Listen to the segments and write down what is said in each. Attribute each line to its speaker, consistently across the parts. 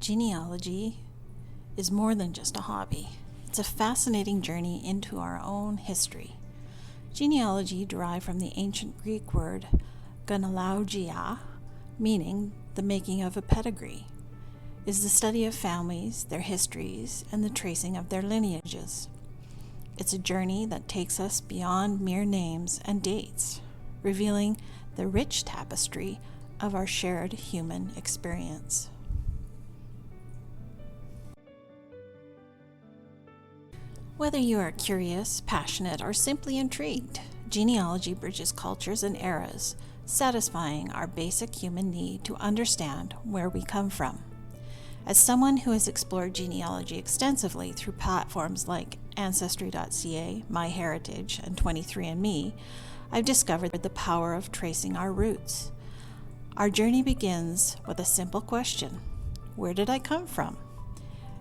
Speaker 1: Genealogy is more than just a hobby. It's a fascinating journey into our own history. Genealogy, derived from the ancient Greek word genealogia, meaning the making of a pedigree, is the study of families, their histories, and the tracing of their lineages. It's a journey that takes us beyond mere names and dates, revealing the rich tapestry of our shared human experience. Whether you are curious, passionate, or simply intrigued, genealogy bridges cultures and eras, satisfying our basic human need to understand where we come from. As someone who has explored genealogy extensively through platforms like Ancestry.ca, MyHeritage, and 23andMe, I've discovered the power of tracing our roots. Our journey begins with a simple question: where did I come from?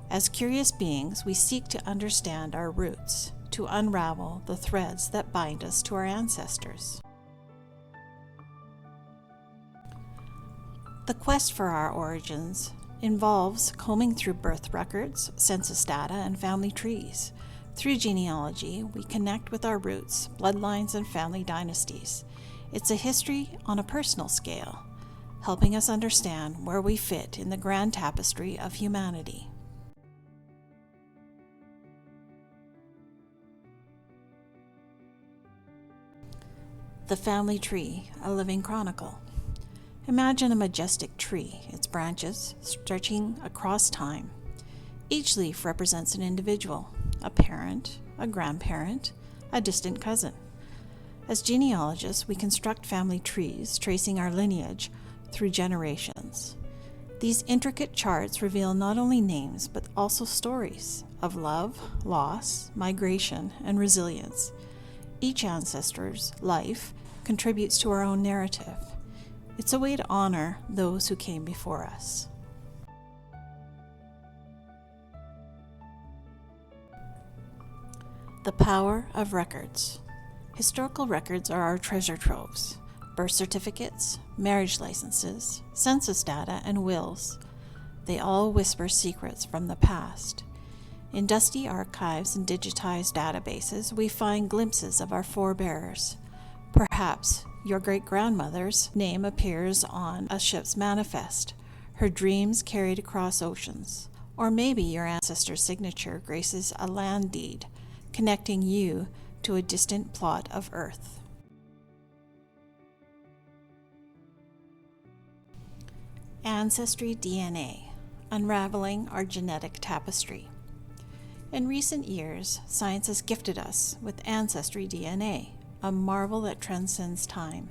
Speaker 1: As curious beings, we seek to understand our roots, to unravel the threads that bind us to our ancestors. The quest for our origins involves combing through birth records, census data, and family trees. Through genealogy, we connect with our roots, bloodlines, and family dynasties. It's a history on a personal scale, helping us understand where we fit in the grand tapestry of humanity. The family tree, a living chronicle. Imagine a majestic tree, its branches stretching across time. Each leaf represents an individual, a parent, a grandparent, a distant cousin. As genealogists, we construct family trees, tracing our lineage through generations. These intricate charts reveal not only names, but also stories of love, loss, migration, and resilience. Each ancestor's life contributes to our own narrative. It's a way to honor those who came before us. The power of records. Historical records are our treasure troves. Birth certificates, marriage licenses, census data, and wills. They all whisper secrets from the past. In dusty archives and digitized databases, we find glimpses of our forebears. Perhaps your great-grandmother's name appears on a ship's manifest, her dreams carried across oceans. Or maybe your ancestor's signature graces a land deed, connecting you to a distant plot of earth. Ancestry DNA, unraveling our genetic tapestry. In recent years, science has gifted us with Ancestry DNA, a marvel that transcends time.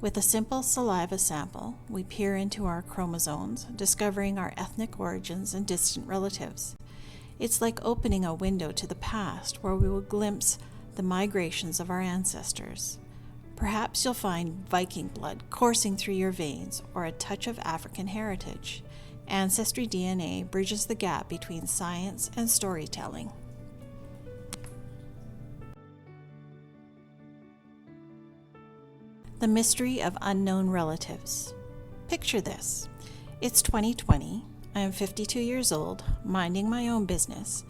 Speaker 1: With a simple saliva sample, we peer into our chromosomes, discovering our ethnic origins and distant relatives. It's like opening a window to the past where we will glimpse the migrations of our ancestors. Perhaps you'll find Viking blood coursing through your veins or a touch of African heritage. Ancestry DNA bridges the gap between science and storytelling. The mystery of unknown relatives. Picture this. It's 2020. I am 52 years old, minding my own business,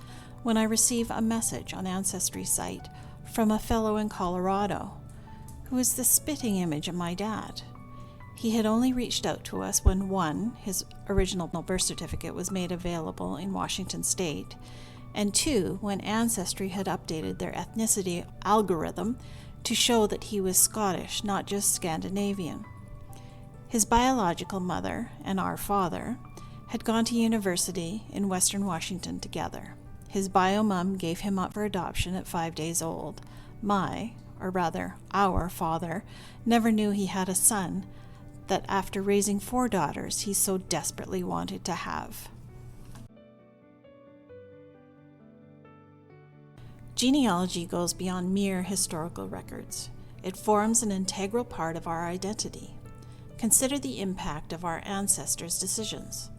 Speaker 1: when I receive a message on Ancestry site from a fellow in Colorado, who is the spitting image of my dad. He had only reached out to us when one, his original birth certificate was made available in Washington state, and two, when Ancestry had updated their ethnicity algorithm to show that he was Scottish, not just Scandinavian. His biological mother and our father had gone to university in Western Washington together. His bio mom gave him up for adoption at 5 days old. Our father never knew he had a son that after raising 4 daughters he so desperately wanted to have. Genealogy goes beyond mere historical records. It forms an integral part of our identity. Consider the impact of our ancestors' decisions.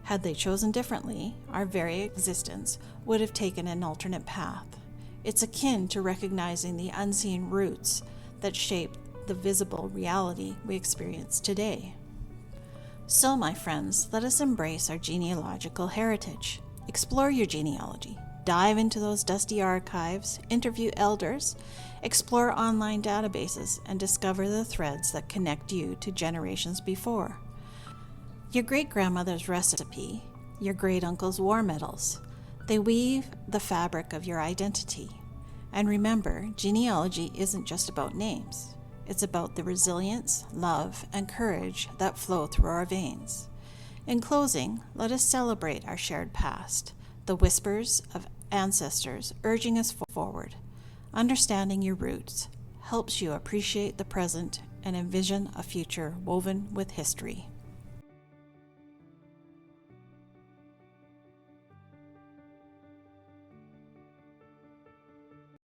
Speaker 1: Had they chosen differently, our very existence would have taken an alternate path. It's akin to recognizing the unseen roots that shape the visible reality we experience today. So, my friends, let us embrace our genealogical heritage. Explore your genealogy. Dive into those dusty archives, interview elders, explore online databases, and discover the threads that connect you to generations before. Your great-grandmother's recipe, your great-uncle's war medals, they weave the fabric of your identity. And remember, genealogy isn't just about names. It's about the resilience, love, and courage that flow through our veins. In closing, let us celebrate our shared past, the whispers of ancestors urging us forward. Understanding your roots helps you appreciate the present and envision a future woven with history.